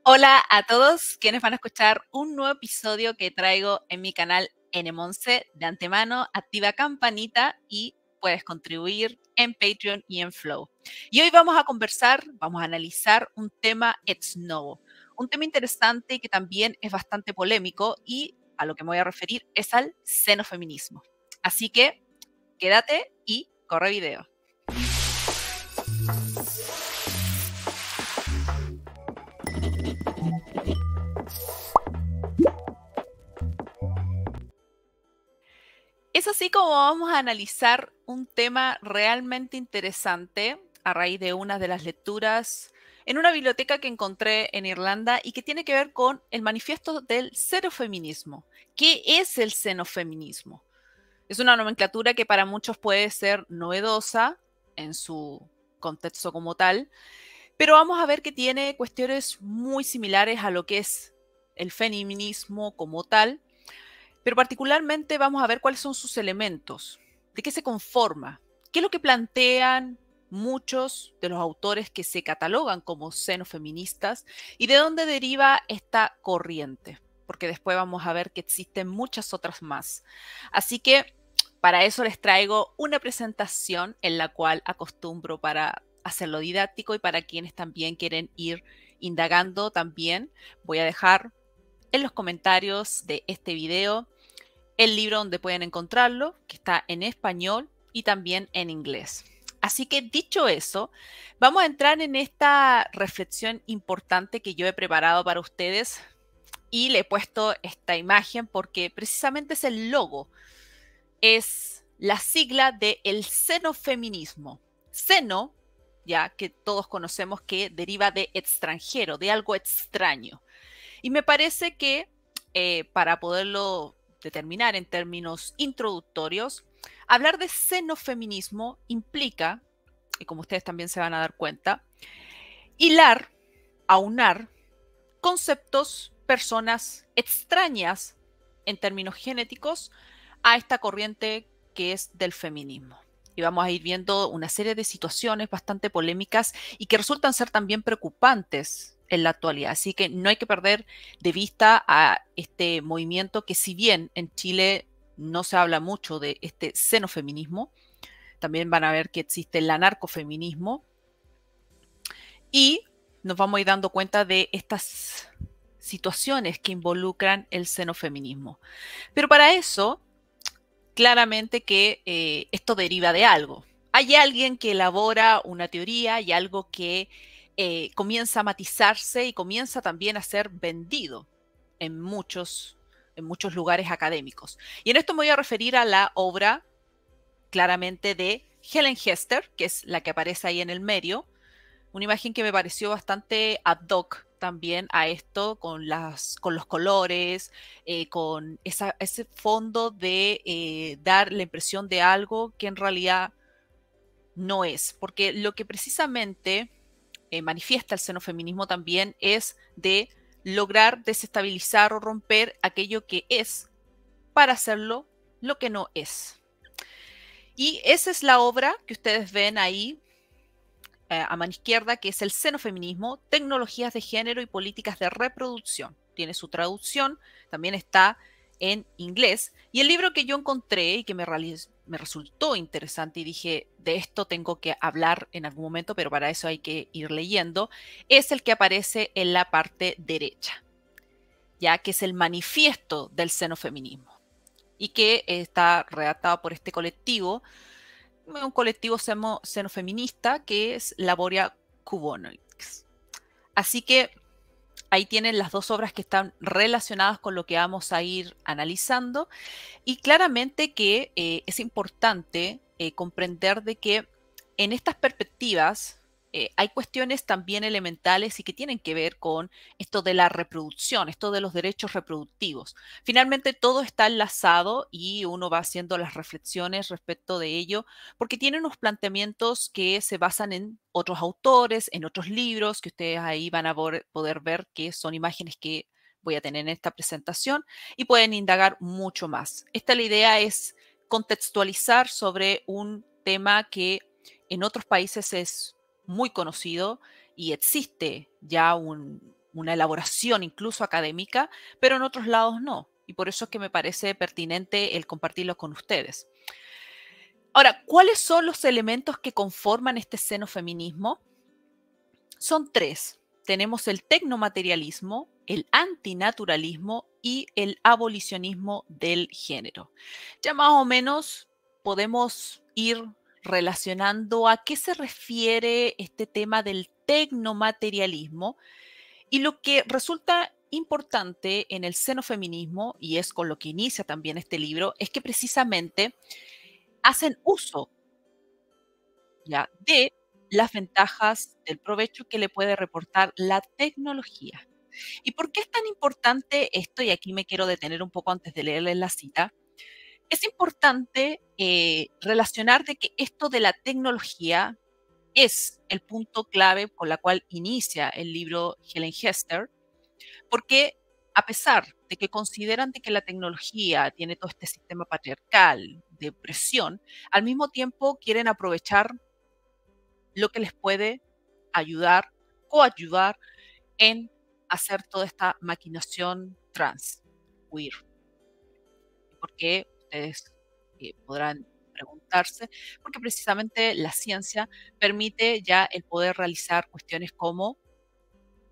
Hola a todos quienes van a escuchar un nuevo episodio que traigo en mi canal N11. De antemano, activa campanita y puedes contribuir en Patreon y en Flow. Y hoy vamos a conversar, vamos a analizar un tema ex novo, un tema interesante y que también es bastante polémico y a lo que me voy a referir es al xenofeminismo. Así que quédate y corre video. Es así como vamos a analizar un tema realmente interesante a raíz de una de las lecturas en una biblioteca que encontré en Irlanda y que tiene que ver con el manifiesto del xenofeminismo. ¿Qué es el xenofeminismo? Es una nomenclatura que para muchos puede ser novedosa en su contexto como tal, pero vamos a ver que tiene cuestiones muy similares a lo que es el feminismo como tal, pero particularmente vamos a ver cuáles son sus elementos, de qué se conforma, qué es lo que plantean muchos de los autores que se catalogan como xenofeministas y de dónde deriva esta corriente, porque después vamos a ver que existen muchas otras más. Así que para eso les traigo una presentación en la cual acostumbro para hacerlo didáctico y para quienes también quieren ir indagando también. Voy a dejar en los comentarios de este video el libro donde pueden encontrarlo, que está en español y también en inglés. Así que dicho eso, vamos a entrar en esta reflexión importante que yo he preparado para ustedes y le he puesto esta imagen porque precisamente es el logo, es la sigla de el xenofeminismo. Xeno, ya que todos conocemos que deriva de extranjero, de algo extraño. Y me parece que para poderlo determinar en términos introductorios, hablar de xenofeminismo implica, y como ustedes también se van a dar cuenta, hilar, aunar conceptos, personas extrañas en términos genéticos a esta corriente que es del feminismo. Y vamos a ir viendo una serie de situaciones bastante polémicas y que resultan ser también preocupantes en la actualidad. Así que no hay que perder de vista a este movimiento que, si bien en Chile no se habla mucho de este xenofeminismo, también van a ver que existe el anarcofeminismo y nos vamos a ir dando cuenta de estas situaciones que involucran el xenofeminismo. Pero para eso, claramente que esto deriva de algo. Hay alguien que elabora una teoría y algo que comienza a matizarse y comienza también a ser vendido en muchos lugares académicos. Y en esto me voy a referir a la obra claramente de Helen Hester, que es la que aparece ahí en el medio, una imagen que me pareció bastante ad hoc también a esto, con los colores, con ese fondo de dar la impresión de algo que en realidad no es. Porque lo que precisamente manifiesta el xenofeminismo también es de lograr desestabilizar o romper aquello que es para hacerlo lo que no es. Y esa es la obra que ustedes ven ahí a mano izquierda, que es el xenofeminismo, tecnologías de género y políticas de reproducción. Tiene su traducción, también está en inglés. Y el libro que yo encontré y que me resultó interesante y dije, de esto tengo que hablar en algún momento, pero para eso hay que ir leyendo, es el que aparece en la parte derecha, ya que es el manifiesto del xenofeminismo y que está redactado por este colectivo, un colectivo xenofeminista que es Laboria Cubonics. Así que ahí tienen las dos obras que están relacionadas con lo que vamos a ir analizando y claramente que es importante comprender de que en estas perspectivas hay cuestiones también elementales y que tienen que ver con esto de la reproducción, esto de los derechos reproductivos. Finalmente todo está enlazado y uno va haciendo las reflexiones respecto de ello, porque tiene unos planteamientos que se basan en otros autores, en otros libros, que ustedes ahí van a poder ver que son imágenes que voy a tener en esta presentación y pueden indagar mucho más. La idea es contextualizar sobre un tema que en otros países es muy conocido y existe ya una elaboración incluso académica, pero en otros lados no. Y por eso es que me parece pertinente el compartirlo con ustedes. Ahora, ¿cuáles son los elementos que conforman este xenofeminismo? Son tres. Tenemos el tecnomaterialismo, el antinaturalismo y el abolicionismo del género. Ya más o menos podemos ir relacionando a qué se refiere este tema del tecnomaterialismo y lo que resulta importante en el xenofeminismo, y es con lo que inicia también este libro, es que precisamente hacen uso ya de las ventajas del provecho que le puede reportar la tecnología. ¿Y por qué es tan importante esto? Y aquí me quiero detener un poco antes de leerles la cita. Es importante relacionar de que esto de la tecnología es el punto clave con la cual inicia el libro Helen Hester, porque a pesar de que consideran de que la tecnología tiene todo este sistema patriarcal de opresión, al mismo tiempo quieren aprovechar lo que les puede ayudar, coayudar en hacer toda esta maquinación trans, queer. ¿Por qué? Ustedes podrán preguntarse, porque precisamente la ciencia permite ya el poder realizar cuestiones como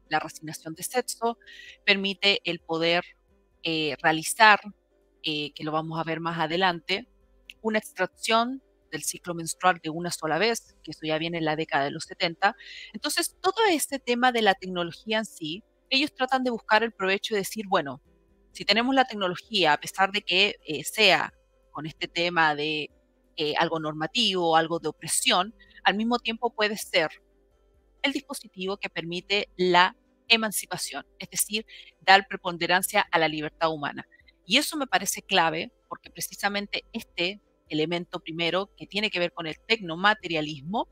la reasignación de sexo, permite el poder realizar, que lo vamos a ver más adelante, una extracción del ciclo menstrual de una sola vez, que eso ya viene en la década de los 70. Entonces, todo este tema de la tecnología en sí, ellos tratan de buscar el provecho y decir, bueno, si tenemos la tecnología, a pesar de que sea con este tema de algo normativo, algo de opresión, al mismo tiempo puede ser el dispositivo que permite la emancipación, es decir, dar preponderancia a la libertad humana. Y eso me parece clave porque precisamente este elemento primero que tiene que ver con el tecnomaterialismo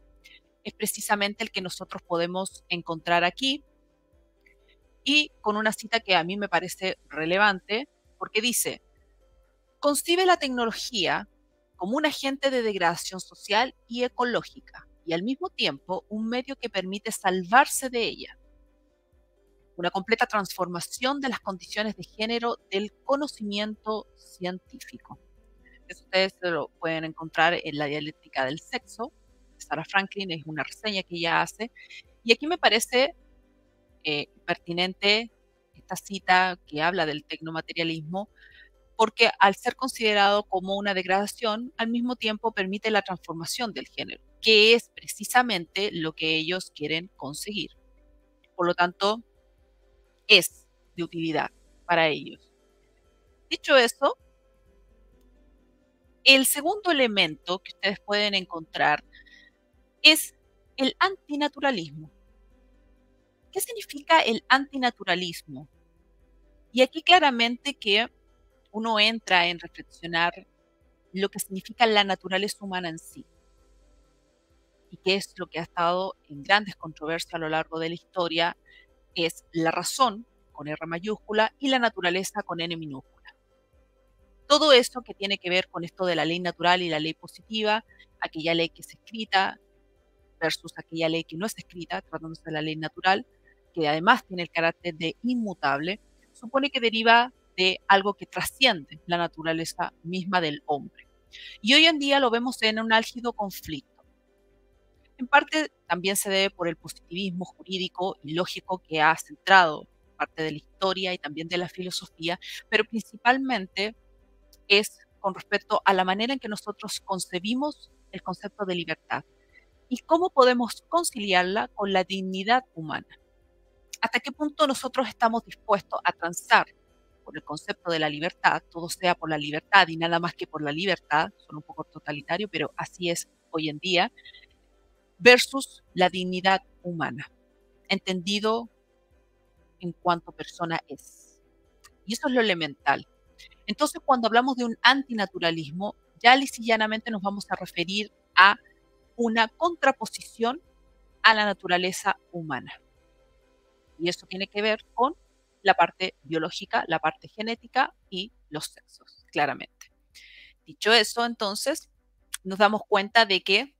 es precisamente el que nosotros podemos encontrar aquí y con una cita que a mí me parece relevante porque dice, concibe la tecnología como un agente de degradación social y ecológica y al mismo tiempo un medio que permite salvarse de ella. Una completa transformación de las condiciones de género del conocimiento científico. Eso ustedes se lo pueden encontrar en la dialéctica del sexo. Sarah Franklin es una reseña que ella hace. Y aquí me parece pertinente esta cita que habla del tecnomaterialismo, porque al ser considerado como una degradación, al mismo tiempo permite la transformación del género, que es precisamente lo que ellos quieren conseguir. Por lo tanto, es de utilidad para ellos. Dicho eso, el segundo elemento que ustedes pueden encontrar es el antinaturalismo. ¿Qué significa el antinaturalismo? Y aquí claramente que uno entra en reflexionar lo que significa la naturaleza humana en sí y qué es lo que ha estado en grandes controversias a lo largo de la historia, es la razón con R mayúscula y la naturaleza con N minúscula. Todo eso que tiene que ver con esto de la ley natural y la ley positiva, aquella ley que es escrita versus aquella ley que no es escrita, tratándose de la ley natural, que además tiene el carácter de inmutable, supone que deriva de algo que trasciende la naturaleza misma del hombre. Y hoy en día lo vemos en un álgido conflicto. En parte también se debe por el positivismo jurídico y lógico que ha centrado parte de la historia y también de la filosofía, pero principalmente es con respecto a la manera en que nosotros concebimos el concepto de libertad y cómo podemos conciliarla con la dignidad humana. ¿Hasta qué punto nosotros estamos dispuestos a transar por el concepto de la libertad, todo sea por la libertad y nada más que por la libertad, son un poco totalitario, pero así es hoy en día, versus la dignidad humana, entendido en cuanto persona es? Y eso es lo elemental. Entonces, cuando hablamos de un antinaturalismo, ya llanamente nos vamos a referir a una contraposición a la naturaleza humana. Y eso tiene que ver con la parte biológica, la parte genética y los sexos, claramente. Dicho eso, entonces, nos damos cuenta de que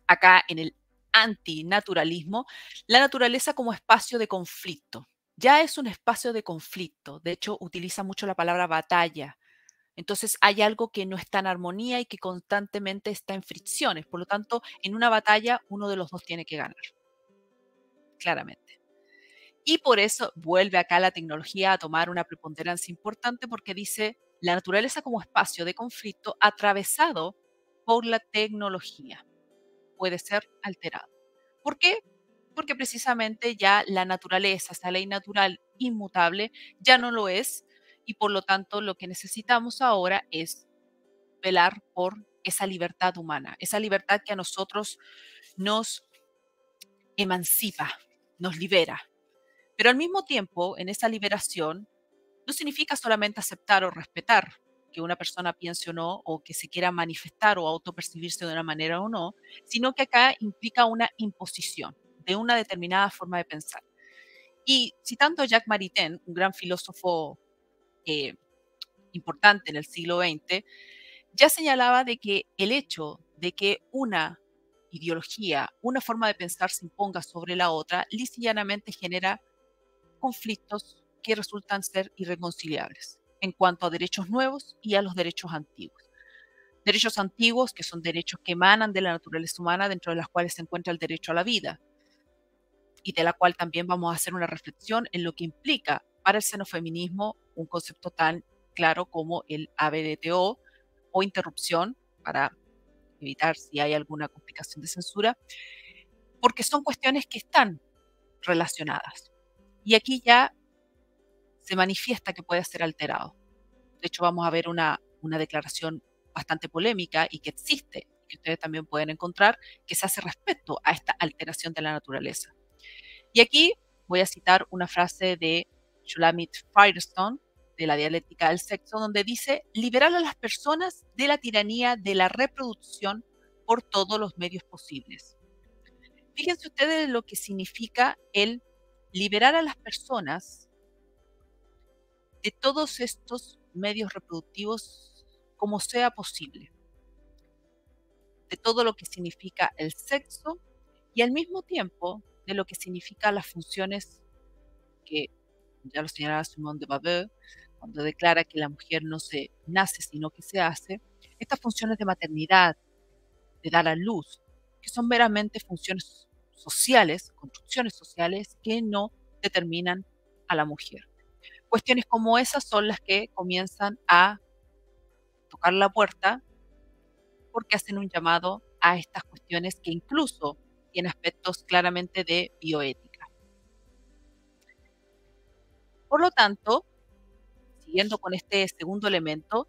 acá en el antinaturalismo, la naturaleza como espacio de conflicto, ya es un espacio de conflicto. De hecho, utiliza mucho la palabra batalla. Entonces, hay algo que no está en armonía y que constantemente está en fricciones. Por lo tanto, en una batalla, uno de los 2 tiene que ganar, claramente. Y por eso vuelve acá la tecnología a tomar una preponderancia importante, porque dice: "La naturaleza como espacio de conflicto atravesado por la tecnología puede ser alterado". ¿Por qué? Porque precisamente ya la naturaleza, esa ley natural inmutable, ya no lo es, y por lo tanto lo que necesitamos ahora es velar por esa libertad humana, esa libertad que a nosotros nos emancipa, nos libera. Pero al mismo tiempo, en esa liberación, no significa solamente aceptar o respetar que una persona piense o no, o que se quiera manifestar o autopercibirse de una manera o no, sino que acá implica una imposición de una determinada forma de pensar. Y citando a Jacques Maritain, un gran filósofo eh, importante en el siglo XX, ya señalaba de que el hecho de que una ideología, una forma de pensar se imponga sobre la otra, lisa y llanamente genera conflictos que resultan ser irreconciliables en cuanto a derechos nuevos y a los derechos antiguos. Derechos antiguos, que son derechos que emanan de la naturaleza humana, dentro de las cuales se encuentra el derecho a la vida, y de la cual también vamos a hacer una reflexión en lo que implica para el xenofeminismo un concepto tan claro como el ABDTO o interrupción, para evitar si hay alguna complicación de censura, porque son cuestiones que están relacionadas. Y aquí ya se manifiesta que puede ser alterado. De hecho, vamos a ver una declaración bastante polémica y que existe, que ustedes también pueden encontrar, que se hace respecto a esta alteración de la naturaleza. Y aquí voy a citar una frase de Shulamit Firestone, de la dialéctica del sexo, donde dice: liberar a las personas de la tiranía de la reproducción por todos los medios posibles. Fíjense ustedes lo que significa el liberar a las personas de todos estos medios reproductivos como sea posible, de todo lo que significa el sexo y al mismo tiempo de lo que significa las funciones que ya lo señalaba Simone de Beauvoir cuando declara que la mujer no se nace sino que se hace, estas funciones de maternidad, de dar a luz, que son meramente funciones sociales, construcciones sociales que no determinan a la mujer. Cuestiones como esas son las que comienzan a tocar la puerta porque hacen un llamado a estas cuestiones que incluso tienen aspectos claramente de bioética. Por lo tanto, siguiendo con este segundo elemento,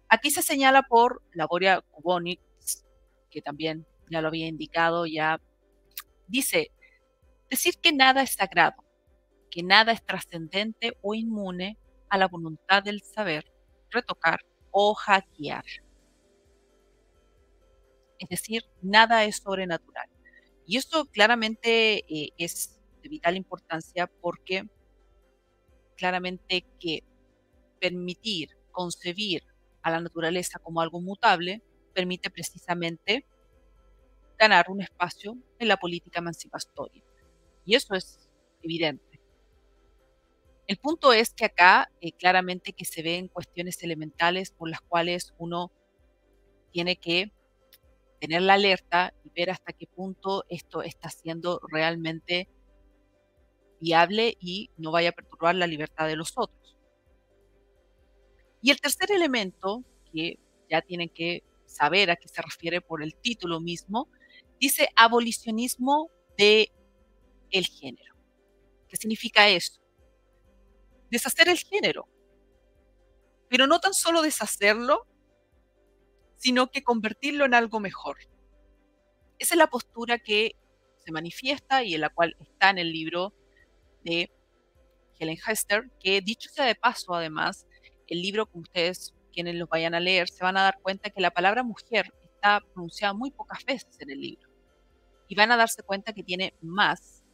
aquí se señala por Laboria Kubonitz, que también ya lo había indicado, ya dice, decir que nada es sagrado, que nada es trascendente o inmune a la voluntad del saber, retocar o hackear. Es decir, nada es sobrenatural. Y esto claramente es de vital importancia porque claramente que permitir concebir a la naturaleza como algo mutable permite precisamente ganar un espacio en la política emancipatoria. Y eso es evidente. El punto es que acá claramente que se ven cuestiones elementales por las cuales uno tiene que tener la alerta y ver hasta qué punto esto está siendo realmente viable y no vaya a perturbar la libertad de los otros. Y el tercer elemento, que ya tienen que saber a qué se refiere por el título mismo, dice abolicionismo de el género. ¿Qué significa eso? Deshacer el género, pero no tan solo deshacerlo, sino que convertirlo en algo mejor. Esa es la postura que se manifiesta y en la cual está en el libro de Helen Hester, que dicho sea de paso, además, el libro, como ustedes, quienes los vayan a leer, se van a dar cuenta que la palabra mujer está pronunciada muy pocas veces en el libro. Y van a darse cuenta que tiene más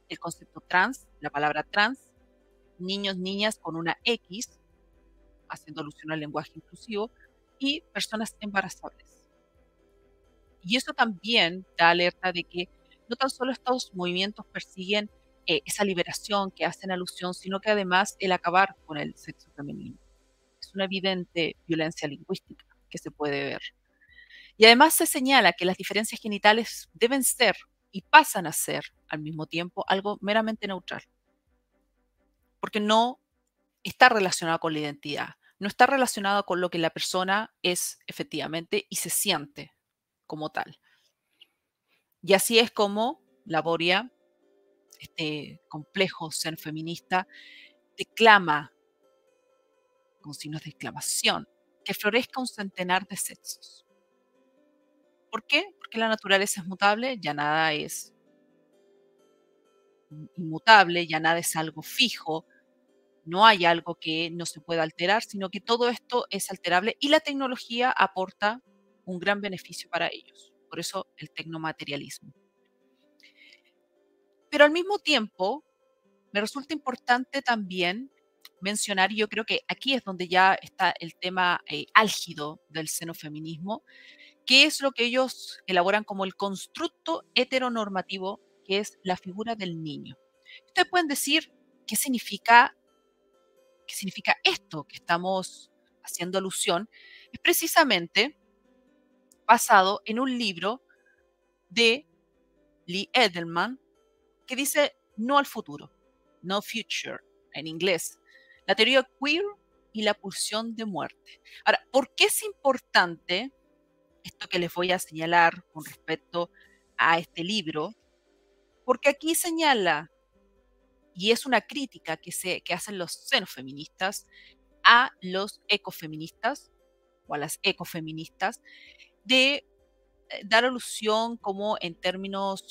el concepto trans, la palabra trans, niños, niñas con una X, haciendo alusión al lenguaje inclusivo, y personas embarazables. Y eso también da alerta de que no tan solo estos movimientos persiguen esa liberación que hacen alusión, sino que además el acabar con el sexo femenino. Es una evidente violencia lingüística que se puede ver. Y además se señala que las diferencias genitales deben ser y pasan a ser al mismo tiempo algo meramente neutral, porque no está relacionado con la identidad, no está relacionado con lo que la persona es efectivamente y se siente como tal. Y así es como Laboria, este complejo ser feminista, declama con signos de exclamación que florezca un centenar de sexos. ¿Por qué? Porque la naturaleza es mutable, ya nada es inmutable, ya nada es algo fijo, no hay algo que no se pueda alterar, sino que todo esto es alterable y la tecnología aporta un gran beneficio para ellos. Por eso el tecnomaterialismo. Pero al mismo tiempo, me resulta importante también mencionar, y yo creo que aquí es donde ya está el tema álgido del xenofeminismo, que es lo que ellos elaboran como el constructo heteronormativo, que es la figura del niño. Ustedes pueden decir qué significa esto que estamos haciendo alusión. Es precisamente basado en un libro de Lee Edelman que dice no al futuro, no future en inglés, la teoría queer y la pulsión de muerte. Ahora, ¿por qué es importante esto que les voy a señalar con respecto a este libro? Porque aquí señala, y es una crítica que hacen los xenofeministas a los ecofeministas o a las ecofeministas, de dar alusión como en términos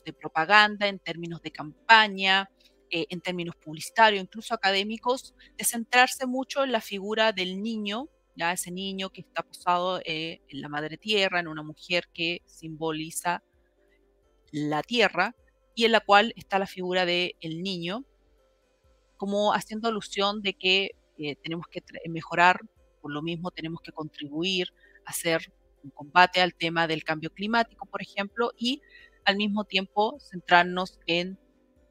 de propaganda, en términos de campaña, en términos publicitarios, incluso académicos, de centrarse mucho en la figura del niño, ya ese niño que está posado en la madre tierra, en una mujer que simboliza la tierra, y en la cual está la figura del niño, como haciendo alusión de que tenemos que mejorar, por lo mismo tenemos que contribuir a hacer un combate al tema del cambio climático, por ejemplo, y al mismo tiempo centrarnos en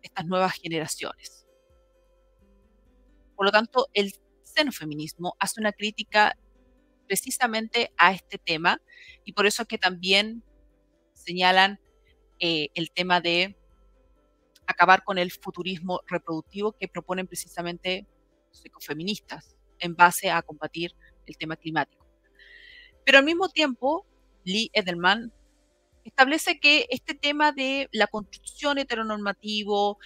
estas nuevas generaciones. Por lo tanto, el xenofeminismo hace una crítica precisamente a este tema y por eso es que también señalan el tema de acabar con el futurismo reproductivo que proponen precisamente los ecofeministas en base a combatir el tema climático. Pero al mismo tiempo, Lee Edelman establece que este tema de la construcción heteronormativo,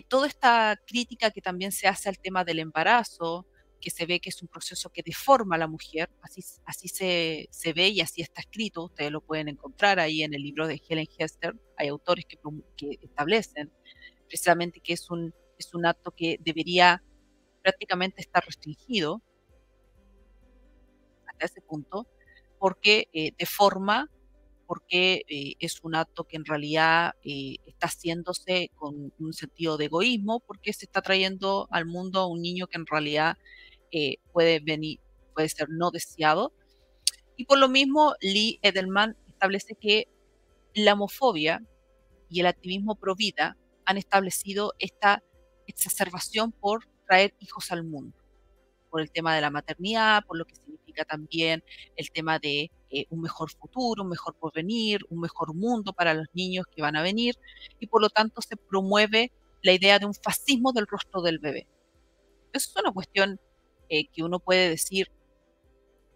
toda esta crítica que también se hace al tema del embarazo, que se ve que es un proceso que deforma a la mujer, así se ve y así está escrito, ustedes lo pueden encontrar ahí en el libro de Helen Hester, hay autores que establecen precisamente que es un acto que debería prácticamente estar restringido hasta ese punto, porque deforma, porque es un acto que en realidad está haciéndose con un sentido de egoísmo, porque se está trayendo al mundo a un niño que en realidad puede venir, puede ser no deseado. Y por lo mismo, Lee Edelman establece que la homofobia y el activismo pro vida han establecido esta exacerbación por traer hijos al mundo, por el tema de la maternidad, por lo que significa también el tema de un mejor futuro, un mejor porvenir, un mejor mundo para los niños que van a venir, y por lo tanto se promueve la idea de un fascismo del rostro del bebé. Eso es una cuestión que uno puede decir,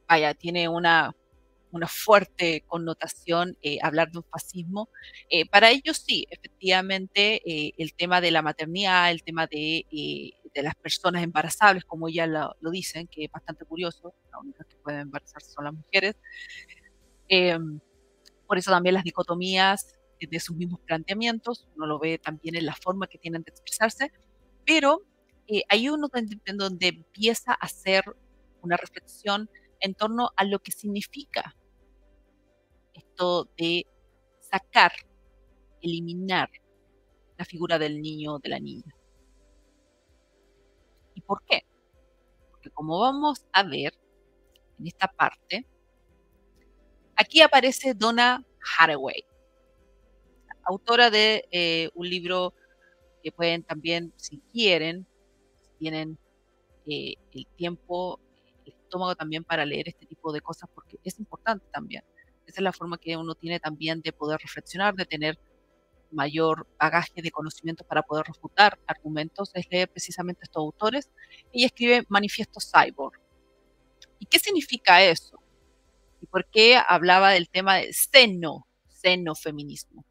vaya, tiene una fuerte connotación hablar de un fascismo. Para ellos sí, efectivamente, el tema de la maternidad, el tema de las personas embarazables, como ellas lo dicen, que es bastante curioso, las únicas que pueden embarazarse son las mujeres. Eh, por eso también las dicotomías de sus mismos planteamientos, uno lo ve también en la forma que tienen de expresarse, pero hay uno en donde empieza a hacer una reflexión en torno a lo que significa esto de sacar, eliminar la figura del niño o de la niña. ¿Y por qué? Porque como vamos a ver en esta parte, aquí aparece Donna Haraway, autora de un libro que pueden también, si quieren, si tienen el tiempo, el estómago también para leer este tipo de cosas, porque es importante también. Esa es la forma que uno tiene también de poder reflexionar, de tener mayor bagaje de conocimientos para poder refutar argumentos, es leer precisamente a estos autores. Ella escribe Manifiesto Cyborg. ¿Y qué significa eso? ¿Y por qué hablaba del tema de xenofeminismo?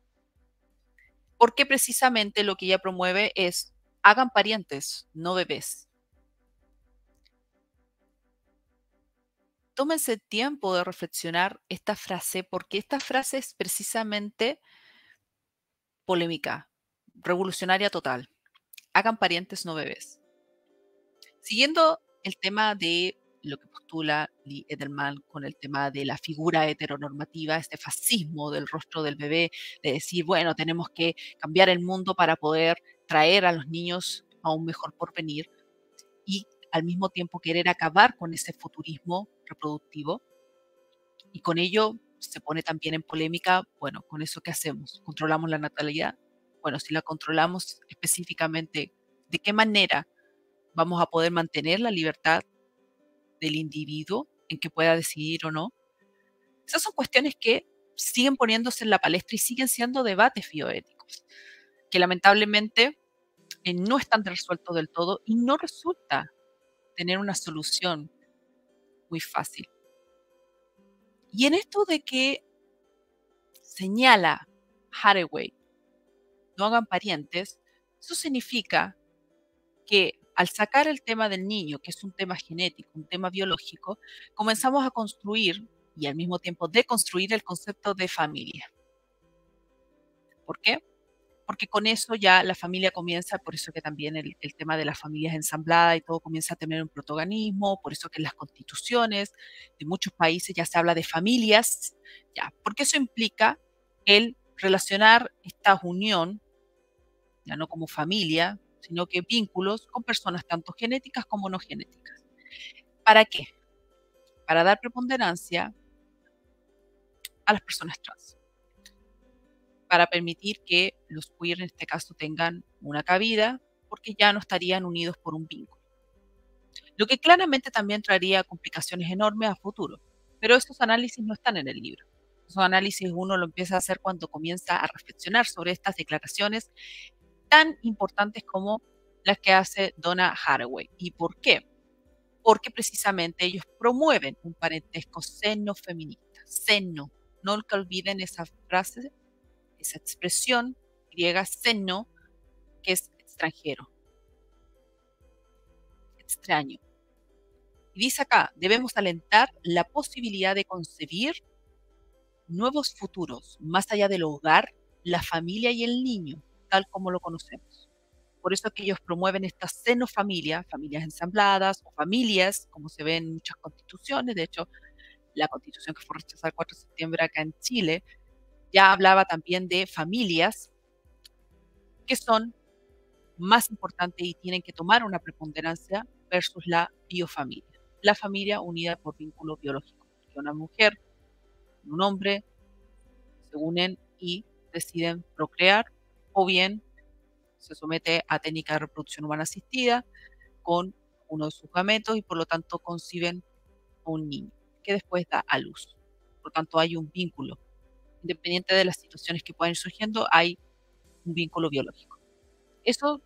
Porque precisamente lo que ella promueve es hagan parientes, no bebés. Tómense tiempo de reflexionar esta frase, porque esta frase es precisamente polémica, revolucionaria total. Hagan parientes, no bebés. Siguiendo el tema de lo que postula Lee Edelman con el tema de la figura heteronormativa, este fascismo del rostro del bebé, de decir, bueno, tenemos que cambiar el mundo para poder traer a los niños a un mejor porvenir y al mismo tiempo querer acabar con ese futurismo reproductivo. Y con ello se pone también en polémica, bueno, con eso qué hacemos, ¿controlamos la natalidad? Bueno, si la controlamos específicamente, ¿de qué manera vamos a poder mantener la libertad del individuo en que pueda decidir o no? Esas son cuestiones que siguen poniéndose en la palestra y siguen siendo debates bioéticos, que lamentablemente no están resueltos del todo y no resulta tener una solución muy fácil. Y en esto de que señala Haraway, no hagan parientes, eso significa que al sacar el tema del niño, que es un tema genético, un tema biológico, comenzamos a construir y al mismo tiempo deconstruir el concepto de familia. ¿Por qué? Porque con eso ya la familia comienza, por eso que también el tema de las familias ensambladas y todo comienza a tener un protagonismo, por eso que en las constituciones de muchos países ya se habla de familias, ya, porque eso implica el relacionar esta unión, ya no como familia, sino que vínculos con personas tanto genéticas como no genéticas. ¿Para qué? Para dar preponderancia a las personas trans, para permitir que los queer en este caso tengan una cabida, porque ya no estarían unidos por un vínculo. Lo que claramente también traería complicaciones enormes a futuro, pero estos análisis no están en el libro. Esos análisis uno lo empieza a hacer cuando comienza a reflexionar sobre estas declaraciones tan importantes como las que hace Donna Haraway. ¿Y por qué? Porque precisamente ellos promueven un parentesco xenofeminista. Xeno, no que olviden esa frase, esa expresión griega xeno, que es extranjero, extraño. Y dice acá, debemos alentar la posibilidad de concebir nuevos futuros, más allá del hogar, la familia y el niño, tal como lo conocemos. Por eso es que ellos promueven esta xenofamilia, familias ensambladas o familias, como se ve en muchas constituciones. De hecho, la constitución que fue rechazada el 4 de septiembre acá en Chile ya hablaba también de familias que son más importantes y tienen que tomar una preponderancia versus la biofamilia. La familia unida por vínculo biológico. Que una mujer y un hombre se unen y deciden procrear o bien se somete a técnica de reproducción humana asistida con uno de sus gametos y por lo tanto conciben a un niño que después da a luz. Por lo tanto hay un vínculo. Independiente de las situaciones que puedan ir surgiendo, hay un vínculo biológico. Eso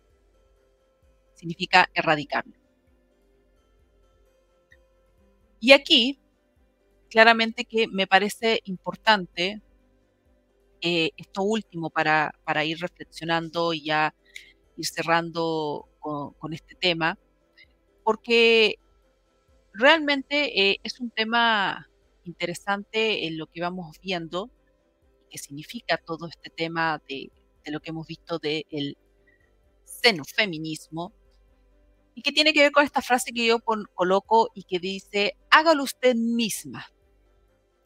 significa erradicarlo. Y aquí, claramente que me parece importante esto último para ir reflexionando y ya ir cerrando con este tema, porque realmente es un tema interesante en lo que vamos viendo, que significa todo este tema de lo que hemos visto del xenofeminismo, y que tiene que ver con esta frase que yo coloco y que dice, hágalo usted misma.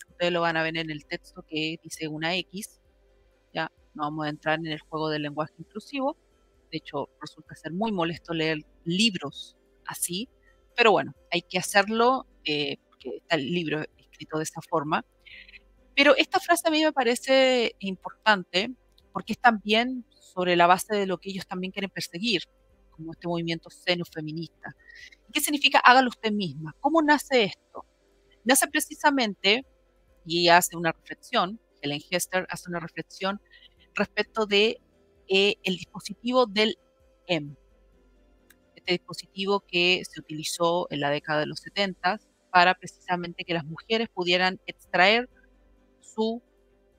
Ustedes lo van a ver en el texto que dice una X, ya no vamos a entrar en el juego del lenguaje inclusivo, de hecho resulta ser muy molesto leer libros así, pero bueno, hay que hacerlo porque está el libro escrito de esa forma. Pero esta frase a mí me parece importante porque es también sobre la base de lo que ellos también quieren perseguir, como este movimiento xenofeminista. ¿Qué significa hágalo usted misma? ¿Cómo nace esto? Nace precisamente, y ella hace una reflexión, Helen Hester hace una reflexión respecto de el dispositivo del M, este dispositivo que se utilizó en la década de los 70 para precisamente que las mujeres pudieran extraer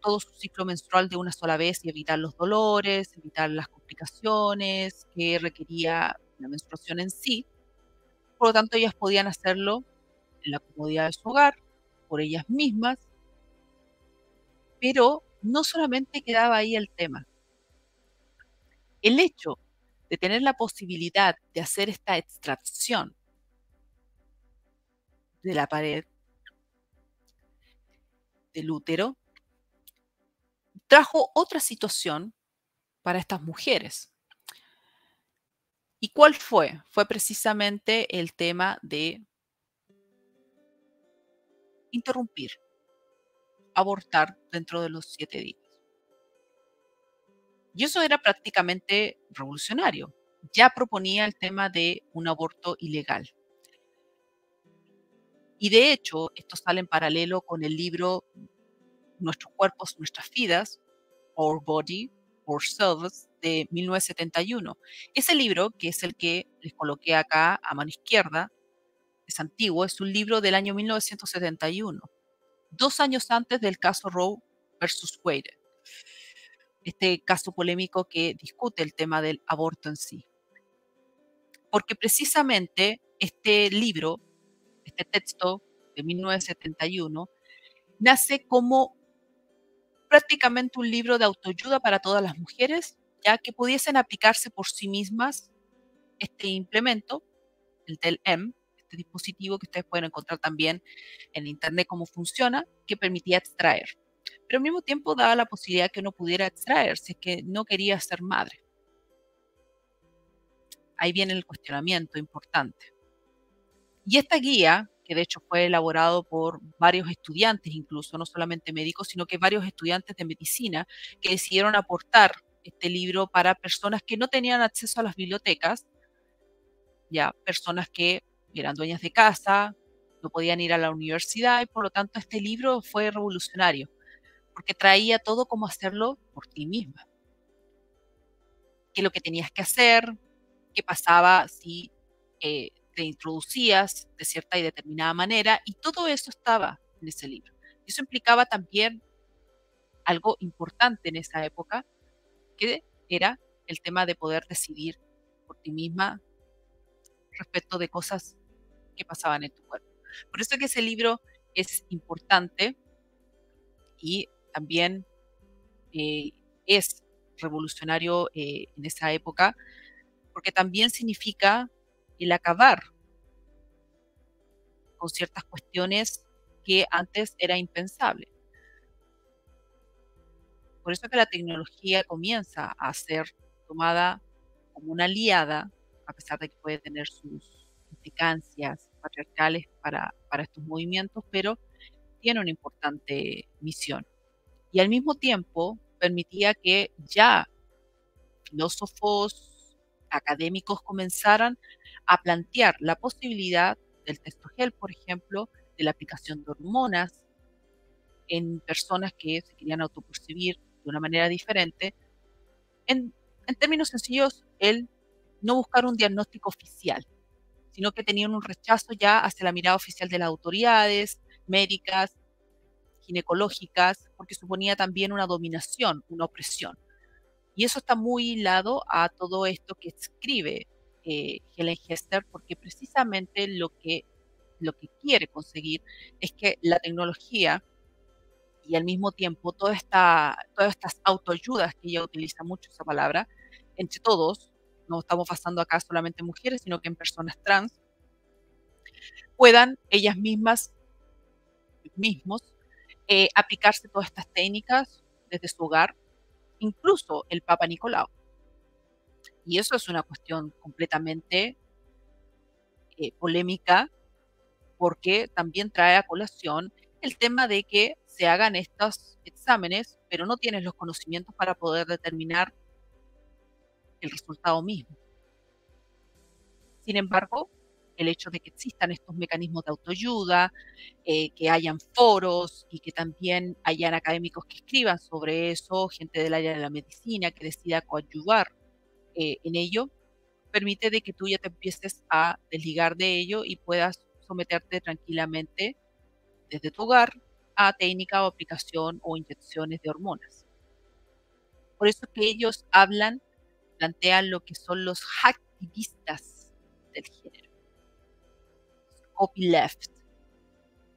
todo su ciclo menstrual de una sola vez y evitar los dolores, evitar las complicaciones que requería la menstruación en sí. Por lo tanto, ellas podían hacerlo en la comodidad de su hogar, por ellas mismas, pero no solamente quedaba ahí el tema. El hecho de tener la posibilidad de hacer esta extracción de la pared del útero trajo otra situación para estas mujeres. ¿Y cuál fue? Fue precisamente el tema de interrumpir, abortar dentro de los 7 días. Y eso era prácticamente revolucionario. Ya proponía el tema de un aborto ilegal. Y de hecho, esto sale en paralelo con el libro Nuestros cuerpos, nuestras vidas, Our Body, Ourselves, de 1971. Ese libro, que es el que les coloqué acá a mano izquierda, es antiguo, es un libro del año 1971, 2 años antes del caso Roe versus Wade, este caso polémico que discute el tema del aborto en sí. Porque precisamente este libro, este texto de 1971, nace como prácticamente un libro de autoayuda para todas las mujeres, ya que pudiesen aplicarse por sí mismas este implemento, el TEL-M, este dispositivo que ustedes pueden encontrar también en internet cómo funciona, que permitía extraer. Pero al mismo tiempo daba la posibilidad que uno pudiera extraer si es que no quería ser madre. Ahí viene el cuestionamiento importante. Y esta guía, que de hecho fue elaborado por varios estudiantes, incluso no solamente médicos, sino que varios estudiantes de medicina que decidieron aportar este libro para personas que no tenían acceso a las bibliotecas, ya personas que eran dueñas de casa, no podían ir a la universidad y por lo tanto este libro fue revolucionario, porque traía todo como hacerlo por ti misma. Qué es lo que tenías que hacer, qué pasaba si te introducías de cierta y determinada manera, y todo eso estaba en ese libro. Eso implicaba también algo importante en esa época, que era el tema de poder decidir por ti misma respecto de cosas que pasaban en tu cuerpo. Por eso que ese libro es importante y también eh, es revolucionario en esa época, porque también significa el acabar con ciertas cuestiones que antes era impensable. Por eso que la tecnología comienza a ser tomada como una aliada, a pesar de que puede tener sus implicancias patriarcales para estos movimientos, pero tiene una importante misión. Y al mismo tiempo permitía que ya filósofos académicos comenzaran a plantear la posibilidad del testogel, por ejemplo, de la aplicación de hormonas en personas que se querían autopercibir de una manera diferente. En términos sencillos, el no buscar un diagnóstico oficial, sino que tenían un rechazo ya hacia la mirada oficial de las autoridades médicas, ginecológicas, porque suponía también una dominación, una opresión. Y eso está muy hilado a todo esto que escribe Helen Hester, porque precisamente lo que quiere conseguir es que la tecnología y al mismo tiempo todas estas autoayudas, que ella utiliza mucho esa palabra, entre todos, no estamos basando acá solamente en mujeres, sino que en personas trans, puedan ellas mismos, aplicarse todas estas técnicas desde su hogar, incluso el Papa Nicolau. Y eso es una cuestión completamente polémica, porque también trae a colación el tema de que se hagan estos exámenes, pero no tienes los conocimientos para poder determinar el resultado mismo. Sin embargo, el hecho de que existan estos mecanismos de autoayuda, que hayan foros y que también hayan académicos que escriban sobre eso, gente del área de la medicina que decida coadyuvar en ello, permite de que tú ya te empieces a desligar de ello y puedas someterte tranquilamente desde tu hogar a técnica o aplicación o inyecciones de hormonas. Por eso que ellos hablan, plantean lo que son los hacktivistas del género, copyleft.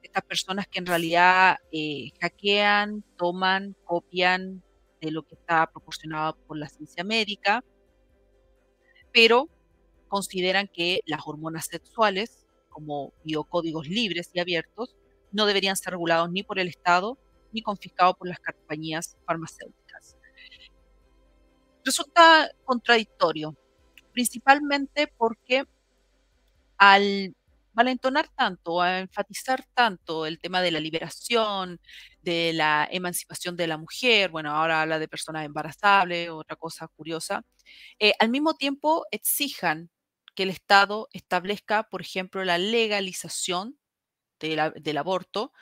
Estas personas que en realidad hackean, toman, copian de lo que está proporcionado por la ciencia médica, pero consideran que las hormonas sexuales, como biocódigos libres y abiertos, no deberían ser regulados ni por el Estado ni confiscados por las compañías farmacéuticas. Resulta contradictorio, principalmente porque al valentonar tanto, a enfatizar tanto el tema de la liberación, de la emancipación de la mujer, bueno, ahora habla de personas embarazables, otra cosa curiosa, al mismo tiempo exijan que el Estado establezca, por ejemplo, la legalización del aborto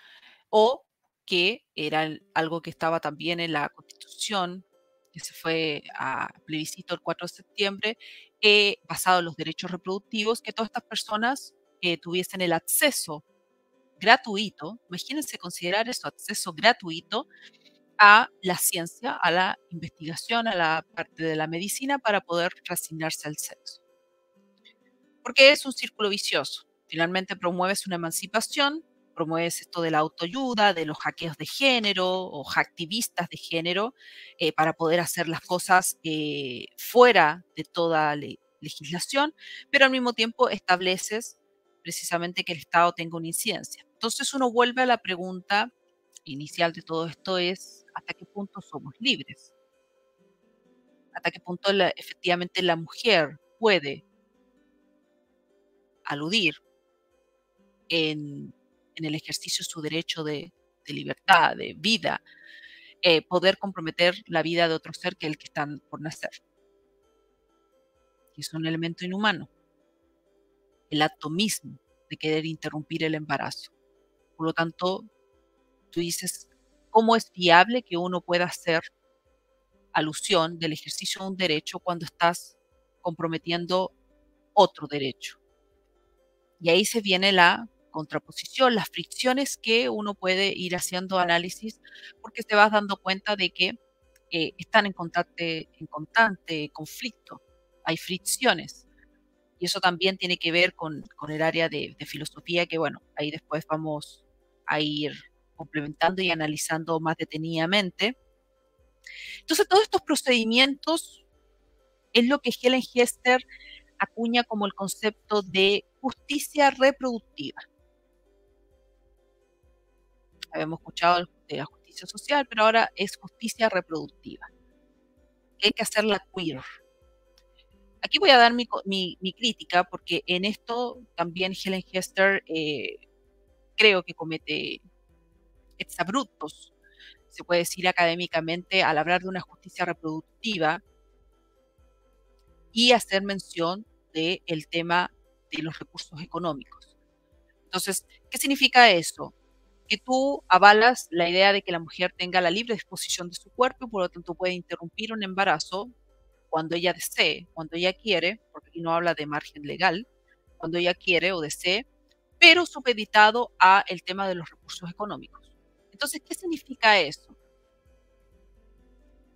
o que era algo que estaba también en la Constitución, que se fue a plebiscito el 4 de septiembre, basado en los derechos reproductivos, que todas estas personas tuviesen el acceso gratuito, imagínense considerar eso, acceso gratuito a la ciencia, a la investigación, a la parte de la medicina para poder resignarse al sexo. Porque es un círculo vicioso. Finalmente promueves una emancipación, promueves esto de la autoayuda, de los hackeos de género o hacktivistas de género, para poder hacer las cosas fuera de toda legislación, pero al mismo tiempo estableces precisamente que el Estado tenga una incidencia. Entonces uno vuelve a la pregunta inicial de todo esto es, ¿hasta qué punto somos libres? ¿Hasta qué punto efectivamente la mujer puede aludir en el ejercicio de su derecho de libertad, de vida, poder comprometer la vida de otro ser que el que están por nacer? Y es un elemento inhumano, el acto mismo de querer interrumpir el embarazo. Por lo tanto, tú dices, ¿cómo es viable que uno pueda hacer alusión del ejercicio de un derecho cuando estás comprometiendo otro derecho? Y ahí se viene la contraposición, las fricciones que uno puede ir haciendo análisis porque te vas dando cuenta de que están en constante conflicto, hay fricciones. Y eso también tiene que ver con el área de filosofía que, bueno, ahí después vamos a ir complementando y analizando más detenidamente. Entonces, todos estos procedimientos es lo que Helen Hester acuña como el concepto de justicia reproductiva. Habíamos escuchado de la justicia social, pero ahora es justicia reproductiva. Hay que hacerla queer. Aquí voy a dar mi crítica, porque en esto también Helen Hester creo que comete exabruptos, se puede decir académicamente, al hablar de una justicia reproductiva y hacer mención del tema de los recursos económicos. Entonces, ¿qué significa eso? Que tú avalas la idea de que la mujer tenga la libre disposición de su cuerpo y por lo tanto puede interrumpir un embarazo cuando ella desee, cuando ella quiere, porque aquí no habla de margen legal, cuando ella quiere o desee, pero supeditado a el tema de los recursos económicos. Entonces, ¿qué significa eso?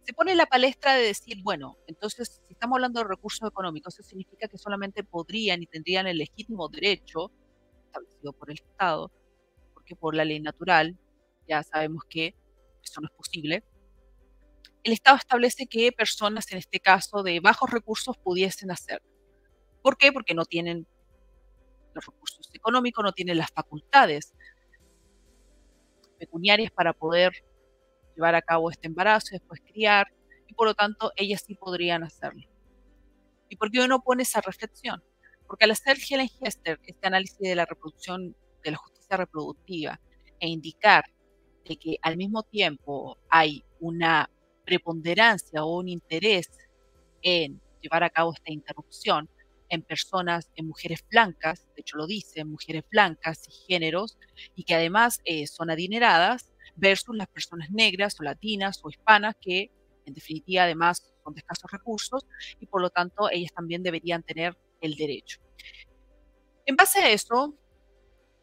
Se pone en la palestra de decir, bueno, entonces, si estamos hablando de recursos económicos, eso significa que solamente podrían y tendrían el legítimo derecho establecido por el Estado, porque por la ley natural ya sabemos que eso no es posible. El Estado establece que personas, en este caso de bajos recursos, pudiesen hacerlo. ¿Por qué? Porque no tienen los recursos económicos, no tienen las facultades pecuniarias para poder llevar a cabo este embarazo y después criar, y por lo tanto ellas sí podrían hacerlo. ¿Y por qué uno pone esa reflexión? Porque al hacer Helen Hester este análisis de la reproducción, de la justicia reproductiva, e indicar de que al mismo tiempo hay una preponderancia o un interés en llevar a cabo esta interrupción en personas, en mujeres blancas, de hecho lo dice, mujeres blancas y géneros, y que además son adineradas, versus las personas negras o latinas o hispanas que en definitiva además son de escasos recursos y por lo tanto ellas también deberían tener el derecho. En base a eso,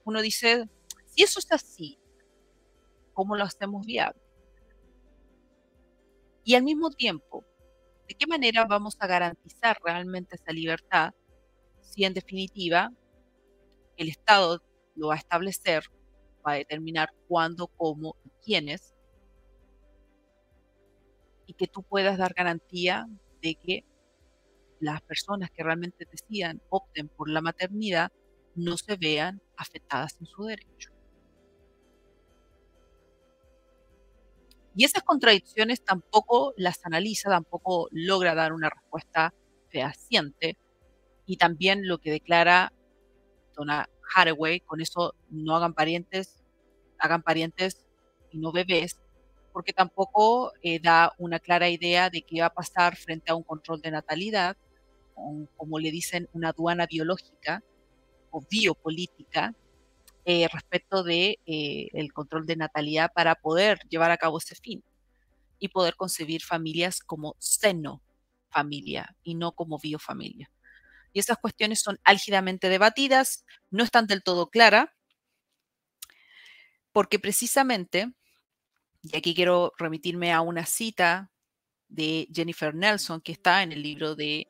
uno dice, si eso es así, ¿cómo lo hacemos viable? Y al mismo tiempo, ¿de qué manera vamos a garantizar realmente esa libertad si en definitiva el Estado lo va a establecer, va a determinar cuándo, cómo y quiénes, y que tú puedas dar garantía de que las personas que realmente decidan, opten por la maternidad, no se vean afectadas en su derecho? Y esas contradicciones tampoco las analiza, tampoco logra dar una respuesta fehaciente. Y también lo que declara Donna Haraway, con eso no hagan parientes y no bebés, porque tampoco da una clara idea de qué va a pasar frente a un control de natalidad, como le dicen, una aduana biológica o biopolítica respecto de el control de natalidad para poder llevar a cabo ese fin y poder concebir familias como seno familia y no como biofamilia. Y esas cuestiones son álgidamente debatidas, no están del todo claras, porque precisamente, y aquí quiero remitirme a una cita de Jennifer Nelson, que está en el libro de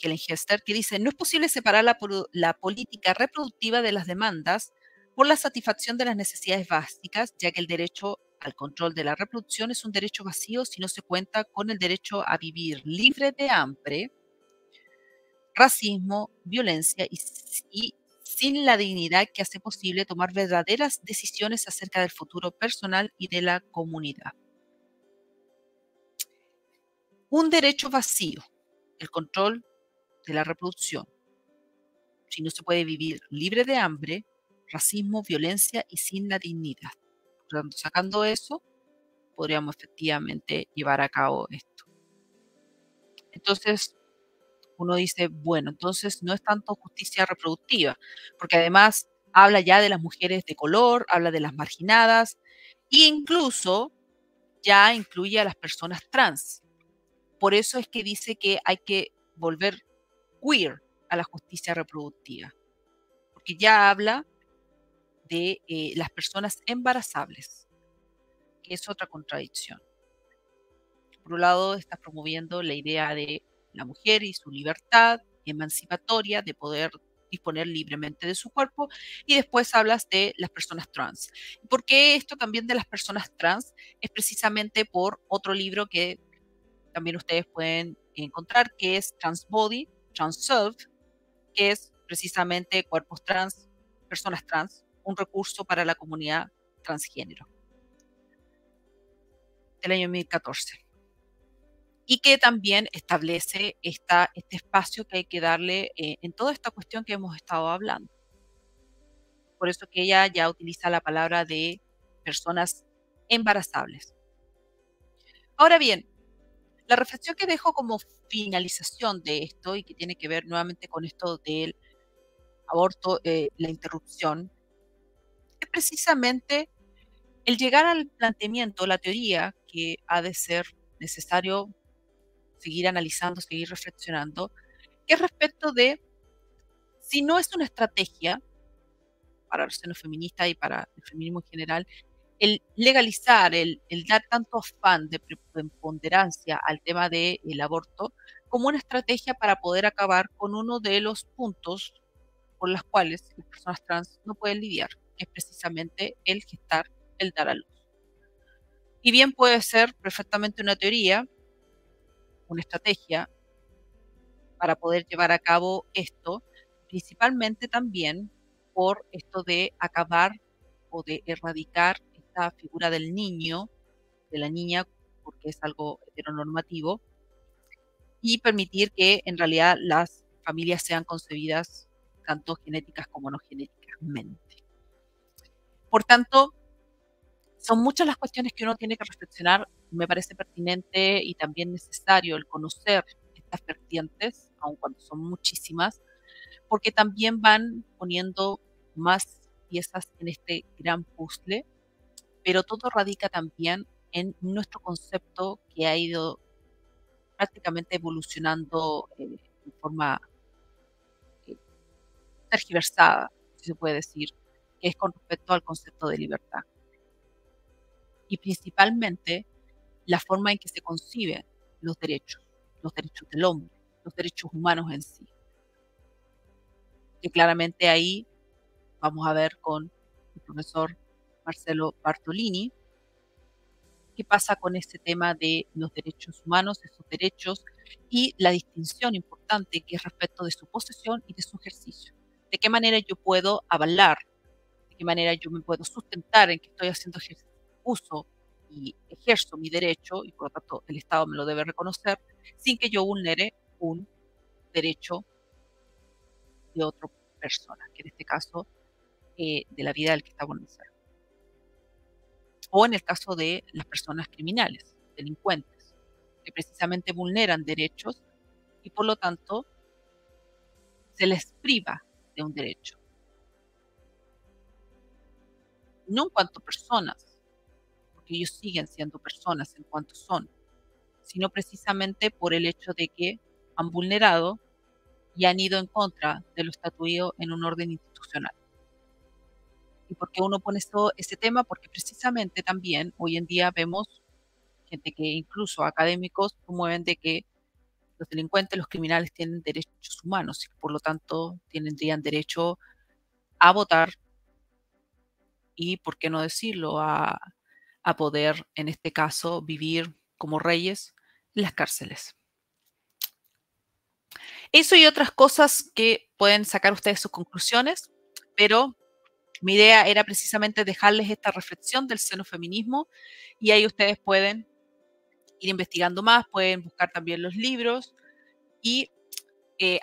Helen Hester, que dice, no es posible separar la política reproductiva de las demandas por la satisfacción de las necesidades básicas, ya que el derecho al control de la reproducción es un derecho vacío si no se cuenta con el derecho a vivir libre de hambre, racismo, violencia y sin la dignidad que hace posible tomar verdaderas decisiones acerca del futuro personal y de la comunidad. Un derecho vacío, el control de la reproducción, si no se puede vivir libre de hambre, racismo, violencia y sin la dignidad. Por lo tanto, sacando eso, podríamos efectivamente llevar a cabo esto. Entonces, uno dice, bueno, entonces no es tanto justicia reproductiva, porque además habla ya de las mujeres de color, habla de las marginadas e incluso ya incluye a las personas trans. Por eso es que dice que hay que volver queer a la justicia reproductiva, porque ya habla de las personas embarazables, que es otra contradicción. Por un lado, está promoviendo la idea de la mujer y su libertad emancipatoria de poder disponer libremente de su cuerpo, y después hablas de las personas trans. ¿Por qué esto también de las personas trans? Es precisamente por otro libro que también ustedes pueden encontrar, que es Transbody, Transself, que es precisamente cuerpos trans, personas trans, un recurso para la comunidad transgénero, del año 2014. Y que también establece este espacio que hay que darle en toda esta cuestión que hemos estado hablando. Por eso que ella ya utiliza la palabra de personas embarazables. Ahora bien, la reflexión que dejo como finalización de esto y que tiene que ver nuevamente con esto del aborto, la interrupción, es precisamente el llegar al planteamiento, la teoría que ha de ser necesario seguir analizando, seguir reflexionando, que es respecto de si no es una estrategia para los senos feministas y para el feminismo en general, el legalizar, el dar tanto afán de preponderancia al tema del aborto como una estrategia para poder acabar con uno de los puntos por los cuales las personas trans no pueden lidiar, que es precisamente el gestar, el dar a luz. Y bien puede ser perfectamente una teoría, una estrategia para poder llevar a cabo esto, principalmente también por esto de acabar o de erradicar esta figura del niño, de la niña, porque es algo heteronormativo, y permitir que en realidad las familias sean concebidas tanto genéticas como no genéticamente. Por tanto, son muchas las cuestiones que uno tiene que reflexionar. Me parece pertinente y también necesario el conocer distintas vertientes, aun cuando son muchísimas, porque también van poniendo más piezas en este gran puzzle, pero todo radica también en nuestro concepto que ha ido prácticamente evolucionando de forma eh, tergiversada, si se puede decir, que es con respecto al concepto de libertad. Y principalmente la forma en que se conciben los derechos del hombre, los derechos humanos en sí. Que claramente ahí vamos a ver con el profesor Marcelo Bartolini qué pasa con ese tema de los derechos humanos, esos derechos y la distinción importante que es respecto de su posesión y de su ejercicio. De qué manera yo puedo avalar, de qué manera yo me puedo sustentar en que estoy haciendo uso y ejerzo mi derecho, y por lo tanto el Estado me lo debe reconocer, sin que yo vulnere un derecho de otra persona, que en este caso de la vida del que está vulnerable. O en el caso de las personas criminales, delincuentes, que precisamente vulneran derechos y por lo tanto se les priva de un derecho. No en cuanto a personas, porque ellos siguen siendo personas en cuanto son, sino precisamente por el hecho de que han vulnerado y han ido en contra de lo estatuido en un orden institucional. ¿Y por qué uno pone ese tema? Porque precisamente también hoy en día vemos gente que incluso académicos promueven de que los delincuentes, los criminales tienen derechos humanos y por lo tanto tendrían derecho a votar y, por qué no decirlo, a poder, en este caso, vivir como reyes en las cárceles. Eso y otras cosas que pueden sacar ustedes sus conclusiones, pero mi idea era precisamente dejarles esta reflexión del xenofeminismo y ahí ustedes pueden ir investigando más, pueden buscar también los libros y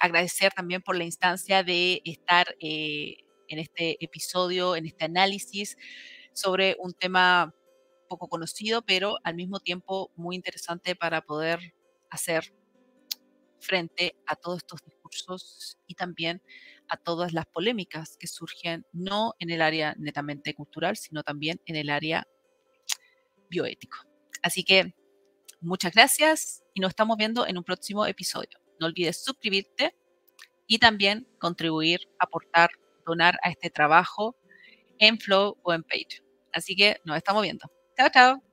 agradecer también por la instancia de estar en este episodio, en este análisis sobre un tema poco conocido, pero al mismo tiempo muy interesante para poder hacer frente a todos estos discursos y también a todas las polémicas que surgen no en el área netamente cultural, sino también en el área bioético. Así que muchas gracias y nos estamos viendo en un próximo episodio. No olvides suscribirte y también contribuir, aportar, donar a este trabajo en Flow o en Patreon. Así que nos estamos viendo. Chao, chao.